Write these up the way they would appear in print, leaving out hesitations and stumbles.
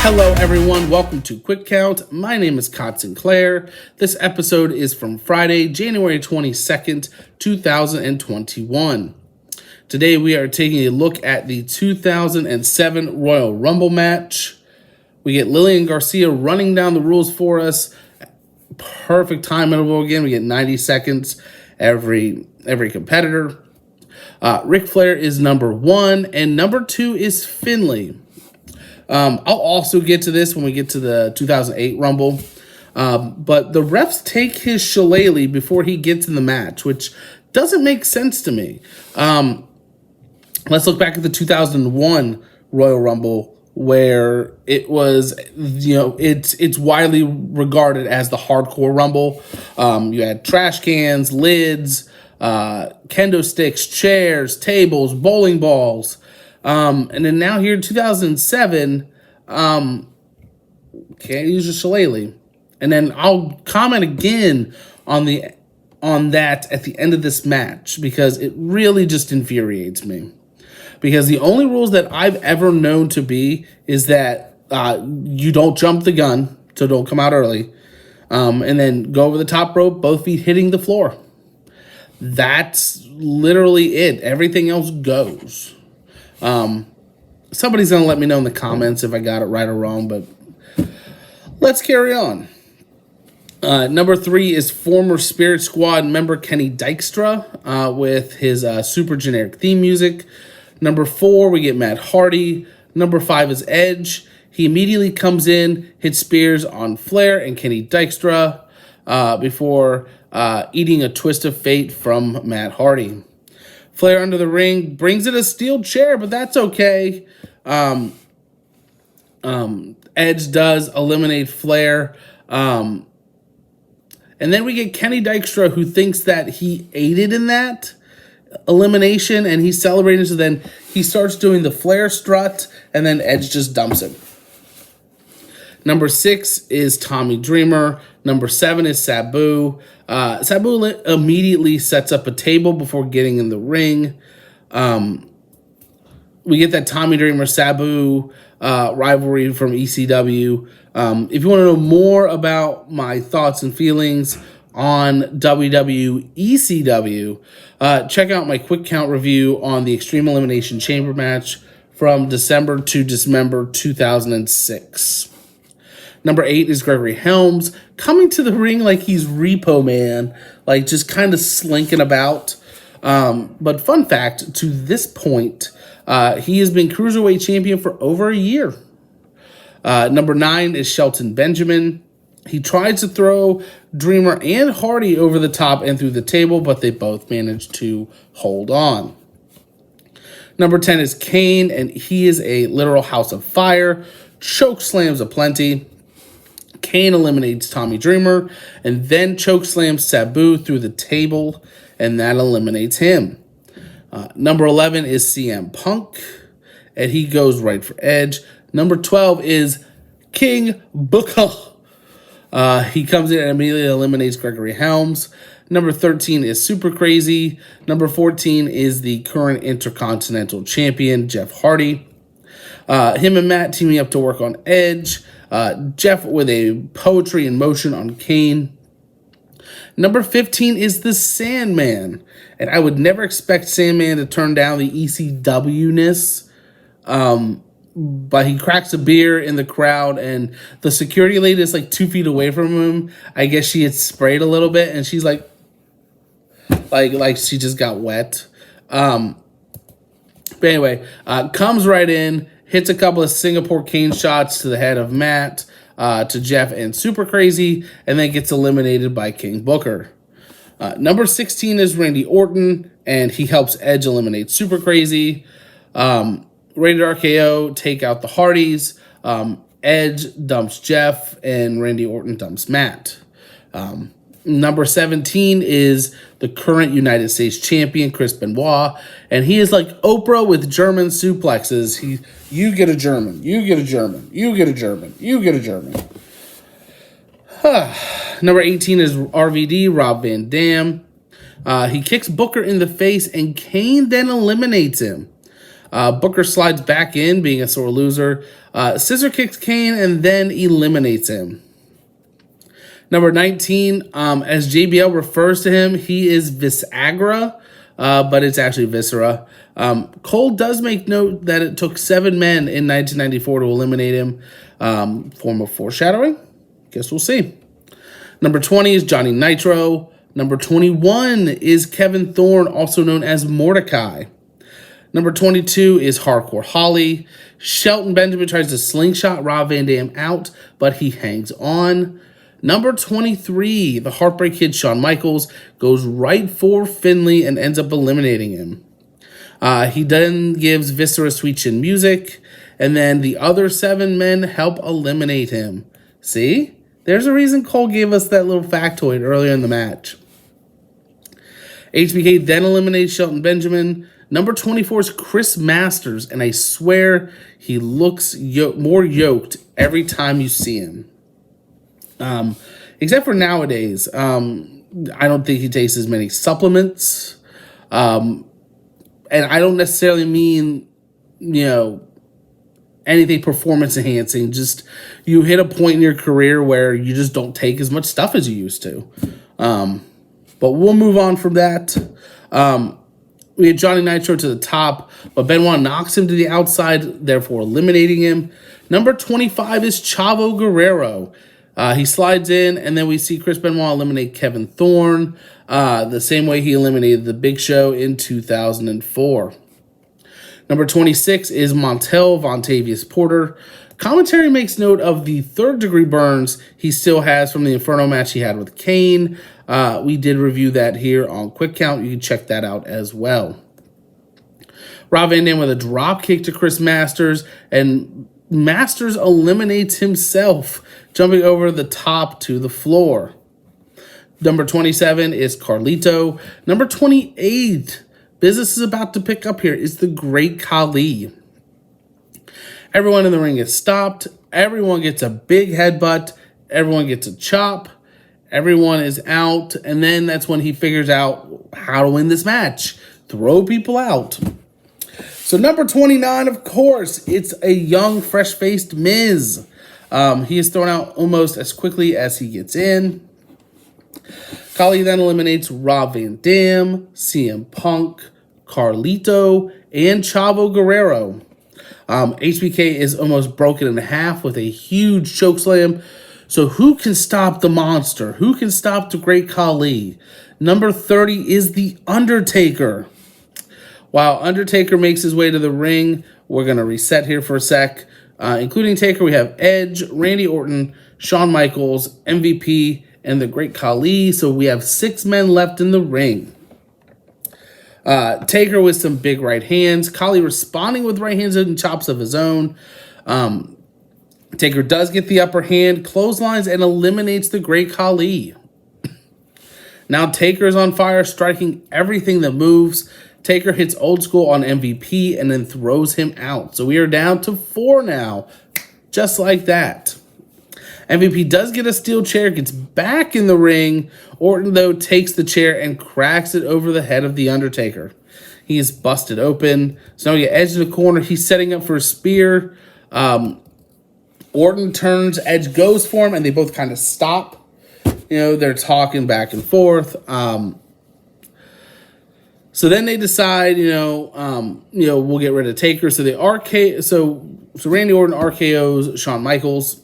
Hello everyone, welcome to Quick Count. My name is Codd Sinclair. This episode is from Friday, January 22nd, 2021. Today we are taking a look at the 2007 Royal Rumble match. We get Lillian Garcia running down the rules for us. Perfect time interval again. We get 90 seconds every competitor. Ric Flair is number 1 and number 2 is Finlay. I'll also get to this when we get to the 2008 Rumble. But the refs take his shillelagh before he gets in the match, which doesn't make sense to me. Let's look back at the 2001 Royal Rumble, where it was, it's widely regarded as the hardcore Rumble. You had trash cans, lids, kendo sticks, chairs, tables, bowling balls. And then now here in 2007, can't use a shillelagh. And then I'll comment again on that at the end of this match, because it really just infuriates me. Because the only rules that I've ever known to be is that you don't jump the gun, so don't come out early, and then go over the top rope, both feet hitting the floor. That's literally it. Everything else goes. Somebody's going to let me know in the comments if I got it right or wrong, but let's carry on. Number 3 is former Spirit Squad member Kenny Dykstra with his super generic theme music. Number 4, we get Matt Hardy. Number 5 is Edge. He immediately comes in, hits spears on Flair and Kenny Dykstra before eating a twist of fate from Matt Hardy. Flair under the ring brings in a steel chair, but that's okay. Edge does eliminate Flair. And then we get Kenny Dykstra, who thinks that he aided in that elimination, and he's celebrating. So then he starts doing the Flair strut, and then Edge just dumps him. Number 6 is Tommy Dreamer. Number 7 is Sabu. Sabu immediately sets up a table before getting in the ring. We get that Tommy Dreamer Sabu rivalry from ECW. If you want to know more about my thoughts and feelings on WWE ECW, check out my quick count review on the Extreme Elimination Chamber match from December to Dismember 2006. Number 8 is Gregory Helms, coming to the ring like he's Repo Man, like just kind of slinking about. But fun fact, to this point, he has been Cruiserweight Champion for over a year. Number 9 is Shelton Benjamin. He tries to throw Dreamer and Hardy over the top and through the table, but they both managed to hold on. Number 10 is Kane, and he is a literal house of fire. Choke slams aplenty. Kane eliminates Tommy Dreamer and then chokeslams Sabu through the table, and that eliminates him. Number 11 is CM Punk, and he goes right for Edge. Number 12 is King Booker. He comes in and immediately eliminates Gregory Helms. Number 13 is Super Crazy. Number 14 is the current Intercontinental Champion, Jeff Hardy. Him and Matt teaming up to work on Edge. Jeff with a poetry in motion on Kane. Number 15 is the Sandman. And I would never expect Sandman to turn down the ECW-ness. But he cracks a beer in the crowd, and the security lady is like 2 feet away from him. I guess she had sprayed a little bit, and she's like she just got wet. But anyway, comes right in, hits a couple of Singapore cane shots to the head of Matt, to Jeff and Super Crazy, and then gets eliminated by King Booker. Number 16 is Randy Orton, and he helps Edge eliminate Super Crazy. Rated RKO take out the Hardys. Edge dumps Jeff, and Randy Orton dumps Matt. Number 17 is the current United States champion, Chris Benoit, and he is like Oprah with German suplexes. You get a German, you get a German, you get a German, you get a German. Number 18 is RVD, Rob Van Dam. He kicks Booker in the face, and Kane then eliminates him. Booker slides back in, being a sore loser. Scissor kicks Kane and then eliminates him. Number 19, as JBL refers to him, he is Visagra, but it's actually Viscera. Cole does make note that it took 7 men in 1994 to eliminate him. Form of foreshadowing? Guess we'll see. Number 20 is Johnny Nitro. Number 21 is Kevin Thorne, also known as Mordecai. Number 22 is Hardcore Holly. Shelton Benjamin tries to slingshot Rob Van Dam out, but he hangs on. Number 23, the Heartbreak Kid Shawn Michaels, goes right for Finlay and ends up eliminating him. He then gives Viscera Sweet Chin Music, and then the other 7 men help eliminate him. See? There's a reason Cole gave us that little factoid earlier in the match. HBK then eliminates Shelton Benjamin. Number 24 is Chris Masters, and I swear he looks more yoked every time you see him. Except for nowadays, I don't think he takes as many supplements. And I don't necessarily mean, anything performance enhancing. Just you hit a point in your career where you just don't take as much stuff as you used to. But we'll move on from that. We had Johnny Nitro to the top, but Benoit knocks him to the outside, therefore eliminating him. Number 25 is Chavo Guerrero. He slides in, and then we see Chris Benoit eliminate Kevin Thorne, the same way he eliminated The Big Show in 2004. Number 26 is Montel Vontavious Porter. Commentary makes note of the third-degree burns he still has from the Inferno match he had with Kane. We did review that here on Quick Count. You can check that out as well. Rob Van Dam with a drop kick to Chris Masters, and Masters eliminates himself, jumping over the top to the floor. Number 27 is Carlito. Number 28, business is about to pick up here, is the Great Khali. Everyone in the ring is stopped. Everyone gets a big headbutt. Everyone gets a chop. Everyone is out. And then that's when he figures out how to win this match. Throw people out. So number 29, of course, it's a young, fresh-faced Miz. He is thrown out almost as quickly as he gets in. Khali then eliminates Rob Van Dam, CM Punk, Carlito, and Chavo Guerrero. HBK is almost broken in half with a huge chokeslam. So who can stop the monster? Who can stop the Great Khali? Number 30 is The Undertaker. While Undertaker makes his way to the ring, we're going to reset here for a sec. Including Taker, we have Edge, Randy Orton, Shawn Michaels, MVP, and the Great Khali. So we have 6 men left in the ring. Taker with some big right hands. Khali responding with right hands and chops of his own. Taker does get the upper hand, clotheslines, and eliminates the Great Khali. Now Taker's on fire, striking everything that moves. Taker hits Old School on MVP and then throws him out. So we are down to 4 now, just like that. MVP does get a steel chair, gets back in the ring. Orton, though, takes the chair and cracks it over the head of The Undertaker. He is busted open. So now we get Edge in the corner. He's setting up for a spear. Orton turns, Edge goes for him, and they both kind of stop. They're talking back and forth. So then they decide, we'll get rid of Taker. So so Randy Orton RKO's Shawn Michaels.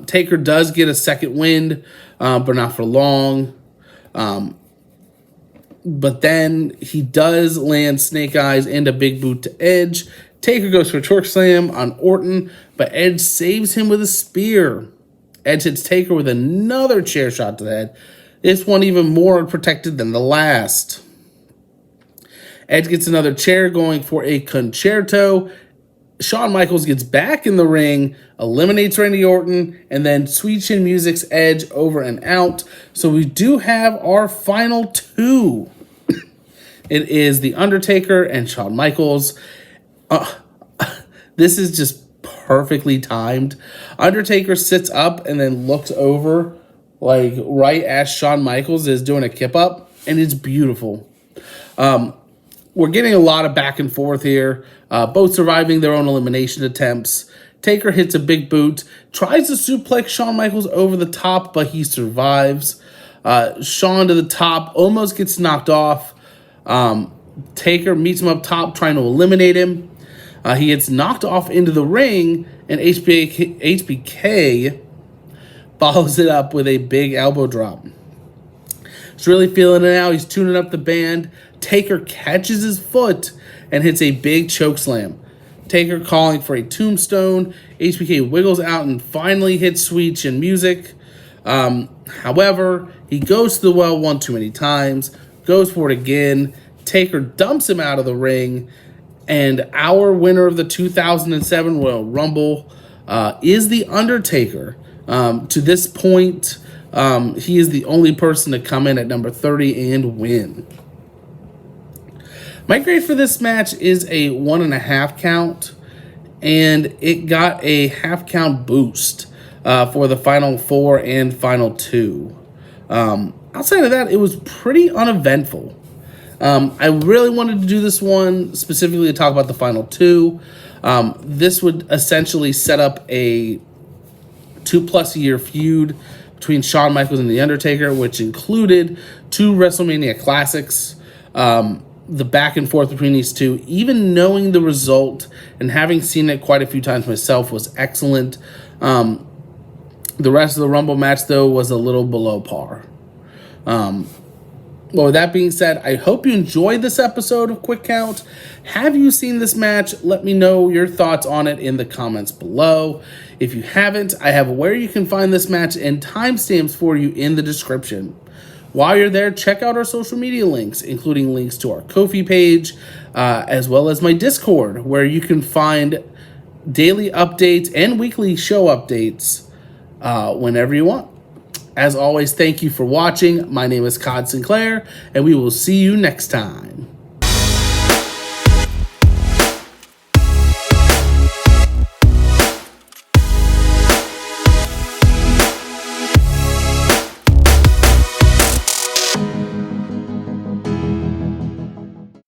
Taker does get a second wind, but not for long. But then he does land Snake Eyes and a big boot to Edge. Taker goes for a torque slam on Orton, but Edge saves him with a spear. Edge hits Taker with another chair shot to the head. This one even more protected than the last. Edge gets another chair going for a concerto. Shawn Michaels gets back in the ring, eliminates Randy Orton, and then Sweet Chin Music's Edge over and out. So we do have our final 2. It is The Undertaker and Shawn Michaels. This is just perfectly timed. Undertaker sits up and then looks over, right as Shawn Michaels is doing a kip up, and it's beautiful. we're getting a lot of back and forth here, both surviving their own elimination attempts. Taker hits a big boot, tries to suplex Shawn Michaels over the top, but he survives. Shawn to the top, almost gets knocked off. Taker meets him up top, trying to eliminate him. He gets knocked off into the ring, and HBK follows it up with a big elbow drop. He's really feeling it now. He's tuning up the band. Taker catches his foot and hits a big choke slam. Taker calling for a tombstone. HBK wiggles out and finally hits Sweet Chin Music. However, he goes to the well one too many times, goes for it again. Taker dumps him out of the ring, and our winner of the 2007 Royal Rumble is The Undertaker. To this point, he is the only person to come in at number 30 and win. My grade for this match is a 1.5 count, and it got a half count boost for the final 4 and final 2. Outside of that, it was pretty uneventful. I really wanted to do this one specifically to talk about the final 2. This would essentially set up a 2+ year feud between Shawn Michaels and The Undertaker, which included 2 WrestleMania classics. The back and forth between these two, even knowing the result and having seen it quite a few times myself, was excellent. The rest of the Rumble match, though, was a little below par. Well, with that being said, I hope you enjoyed this episode of Quick Count. Have you seen this match? Let me know your thoughts on it in the comments below. If you haven't, I have where you can find this match and timestamps for you in the description. While you're there, check out our social media links, including links to our Ko-fi page, as well as my Discord, where you can find daily updates and weekly show updates whenever you want. As always, thank you for watching. My name is Codd Sinclair, and we will see you next time.